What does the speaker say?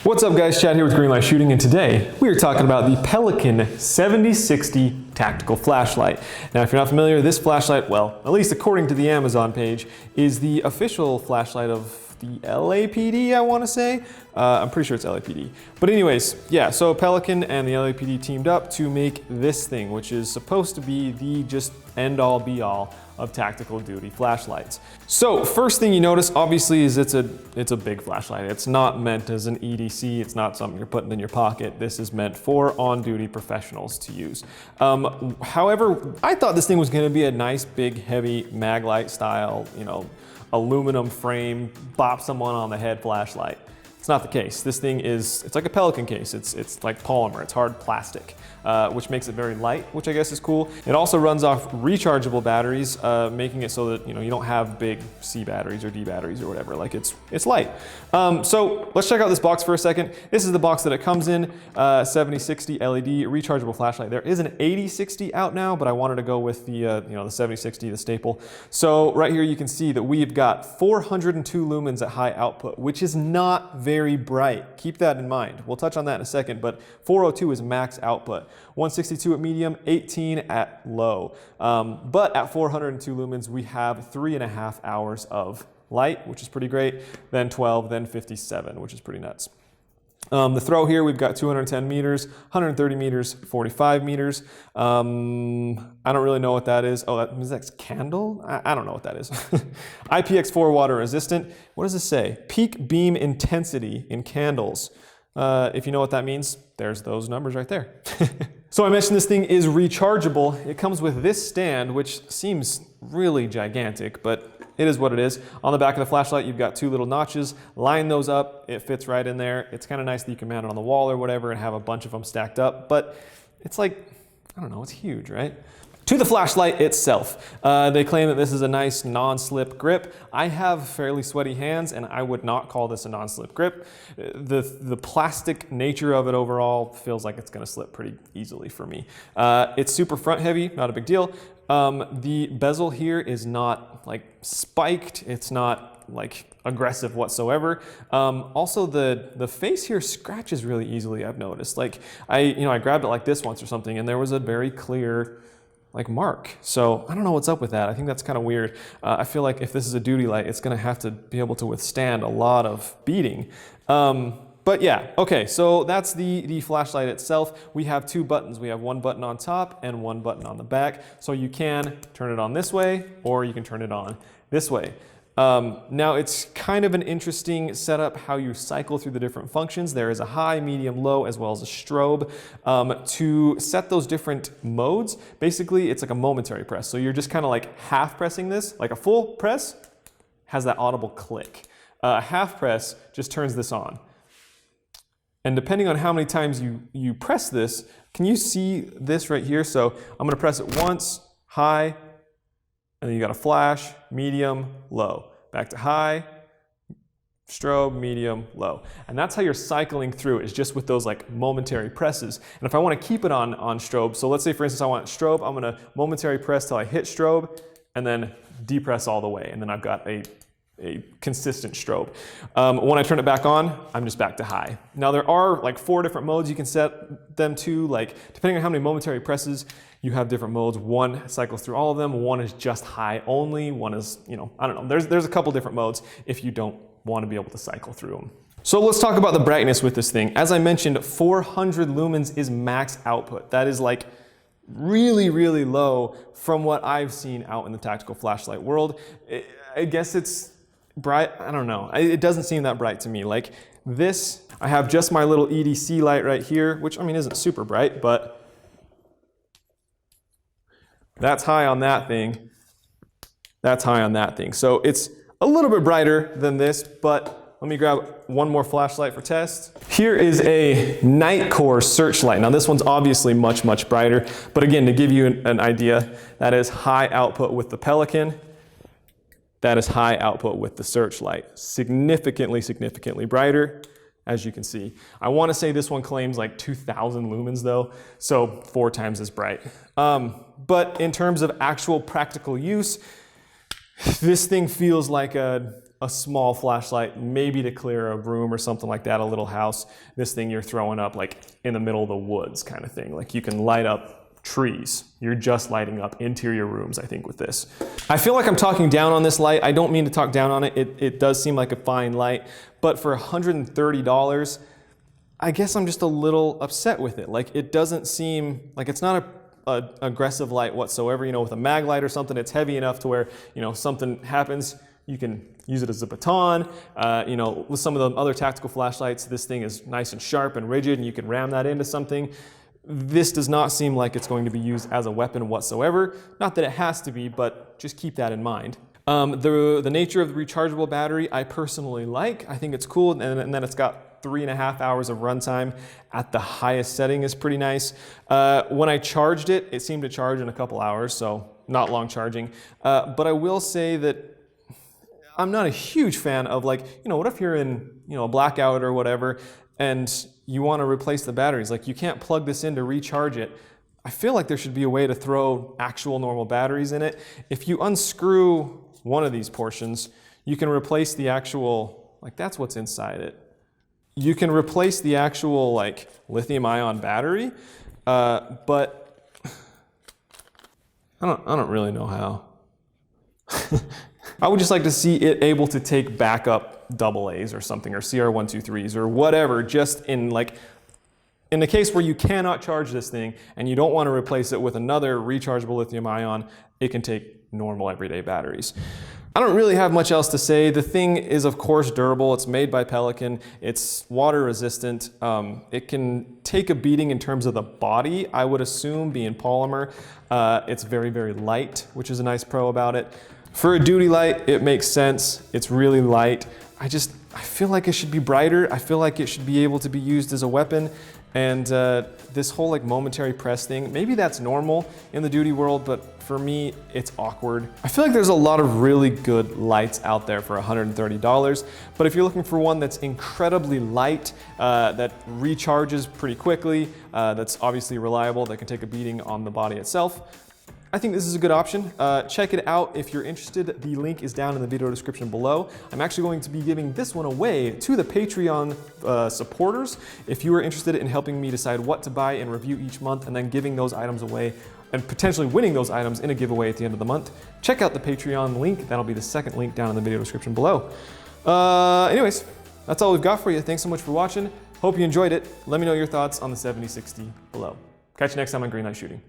What's up guys, Chad here with Greenlight Shooting, and today we are talking about the Pelican 7060 tactical flashlight. Now if you're not familiar, this flashlight, well, at least according to the Amazon page, is the official flashlight of the LAPD, I want to say. I'm pretty sure it's LAPD. But anyways, yeah, so Pelican and the LAPD teamed up to make this thing, which is supposed to be the just end-all be-all of tactical duty flashlights. So first thing you notice obviously is it's a big flashlight. It's not meant as an EDC. It's not something you're putting in your pocket. This is meant for on-duty professionals to use. However, I thought this thing was going to be a nice big heavy Maglite style, you know, aluminum frame, bop someone on the head flashlight. It's not the case. This thing it's like a Pelican case. It's like polymer, it's hard plastic, which makes it very light, which I guess is cool. It also runs off rechargeable batteries, making it so that you don't have big C batteries or D batteries or whatever. Like it's light. So let's check out this box for a second. This is the box that it comes in, 7060 LED rechargeable flashlight. There is an 8060 out now, but I wanted to go with the the 7060, the staple. So right here you can see that we've got 402 lumens at high output, which is not very bright. Keep that in mind. We'll touch on that in a second, but 402 is max output. 162 at medium, 18 at low. But at 402 lumens, we have 3.5 hours of light, which is pretty great, then 12, then 57, which is pretty nuts. The throw here, we've got 210 meters, 130 meters, 45 meters. I don't really know what that is. Oh, that's candle? I don't know what that is. IPX4 water resistant. What does this say? Peak beam intensity in candles. If you know what that means, there's those numbers right there. So I mentioned this thing is rechargeable. It comes with this stand, which seems really gigantic, but it is what it is. On the back of the flashlight, you've got two little notches. Line those up, it fits right in there. It's kind of nice that you can mount it on the wall or whatever and have a bunch of them stacked up, but it's like, I don't know, it's huge, right? To the flashlight itself, they claim that this is a nice non-slip grip. I have fairly sweaty hands and I would not call this a non-slip grip. The plastic nature of it overall feels like it's gonna slip pretty easily for me. It's super front heavy, not a big deal. The bezel here is not like spiked. It's not like aggressive whatsoever. Also the face here scratches really easily, I've noticed. Like I grabbed it like this once or something and there was a very clear like mark. So I don't know what's up with that. I think that's kind of weird. I feel like if this is a duty light, it's gonna have to be able to withstand a lot of beating. But yeah, okay, so that's the flashlight itself. We have two buttons. We have one button on top and one button on the back. So you can turn it on this way or you can turn it on this way. Now it's kind of an interesting setup how you cycle through the different functions. There is a high, medium, low, as well as a strobe. To set those different modes, basically it's like a momentary press. So you're just kind of like half pressing this, like a full press has that audible click. A half press just turns this on. And depending on how many times you press this, can you see this right here? So I'm gonna press it once, high, and then you got a flash, medium, low. Back to high, strobe, medium, low. And that's how you're cycling through, is just with those like momentary presses. And if I want to keep it on strobe, so let's say for instance I want strobe, I'm gonna momentary press till I hit strobe and then depress all the way. And then I've got a consistent strobe. When I turn it back on, I'm just back to high. Now there are like 4 different modes you can set them to, like depending on how many momentary presses, you have different modes. One cycles through all of them, one is just high only, one is, I don't know, there's a couple different modes if you don't want to be able to cycle through them. So let's talk about the brightness with this thing. As I mentioned, 400 lumens is max output. That is like really, really low from what I've seen out in the tactical flashlight world. I guess it's bright, I don't know. It doesn't seem that bright to me. Like this, I have just my little EDC light right here, which I mean isn't super bright, but that's high on that thing. That's high on that thing. So it's a little bit brighter than this, but let me grab one more flashlight for test. Here is a Nightcore searchlight. Now this one's obviously much, much brighter, but again, to give you an idea, that is high output with the Pelican. That is high output with the searchlight. Significantly, significantly brighter, as you can see. I want to say this one claims like 2,000 lumens though, so 4 times as bright. But in terms of actual practical use, this thing feels like a a small flashlight, maybe to clear a room or something like that, a little house. This thing you're throwing up like in the middle of the woods kind of thing. Like you can light up trees. You're just lighting up interior rooms, I think, with this. I feel like I'm talking down on this light. I don't mean to talk down on it. It does seem like a fine light, but for $130, I guess I'm just a little upset with it. Like it doesn't seem like it's not a aggressive light whatsoever. You know, with a mag light or something, it's heavy enough to where, you know, something happens, you can use it as a baton. You know, with some of the other tactical flashlights, this thing is nice and sharp and rigid, and you can ram that into something. This does not seem like it's going to be used as a weapon whatsoever. Not that it has to be, but just keep that in mind. The nature of the rechargeable battery, I personally like. I think it's cool, and then it's got 3.5 hours of runtime at the highest setting is pretty nice. When I charged it, it seemed to charge in a couple hours, so not long charging. But I will say that I'm not a huge fan of, like, you know, what if you're in, you know, a blackout or whatever, and you want to replace the batteries? Like, you can't plug this in to recharge it. I feel like there should be a way to throw actual normal batteries in it. If you unscrew one of these portions, you can replace the actual, like, that's what's inside it. You can replace the actual, like, lithium-ion battery, but I don't really know how. I would just like to see it able to take backup AA's or something, or CR123s or whatever, just in the case where you cannot charge this thing and you don't want to replace it with another rechargeable lithium-ion, it can take normal everyday batteries. I don't really have much else to say. The thing is, of course, durable. It's made by Pelican. It's water resistant. It can take a beating in terms of the body, I would assume, being polymer. It's very, very light, which is a nice pro about it. For a duty light, it makes sense. It's really light. I feel like it should be brighter. I feel like it should be able to be used as a weapon. And this whole like momentary press thing, maybe that's normal in the duty world, but for me, it's awkward. I feel like there's a lot of really good lights out there for $130, but if you're looking for one that's incredibly light, that recharges pretty quickly, that's obviously reliable, that can take a beating on the body itself, I think this is a good option. Check it out if you're interested. The link is down in the video description below. I'm actually going to be giving this one away to the Patreon supporters. If you are interested in helping me decide what to buy and review each month and then giving those items away and potentially winning those items in a giveaway at the end of the month, check out the Patreon link. That'll be the second link down in the video description below. Anyways, that's all we've got for you. Thanks so much for watching. Hope you enjoyed it. Let me know your thoughts on the 7060 below. Catch you next time on Green Light Shooting.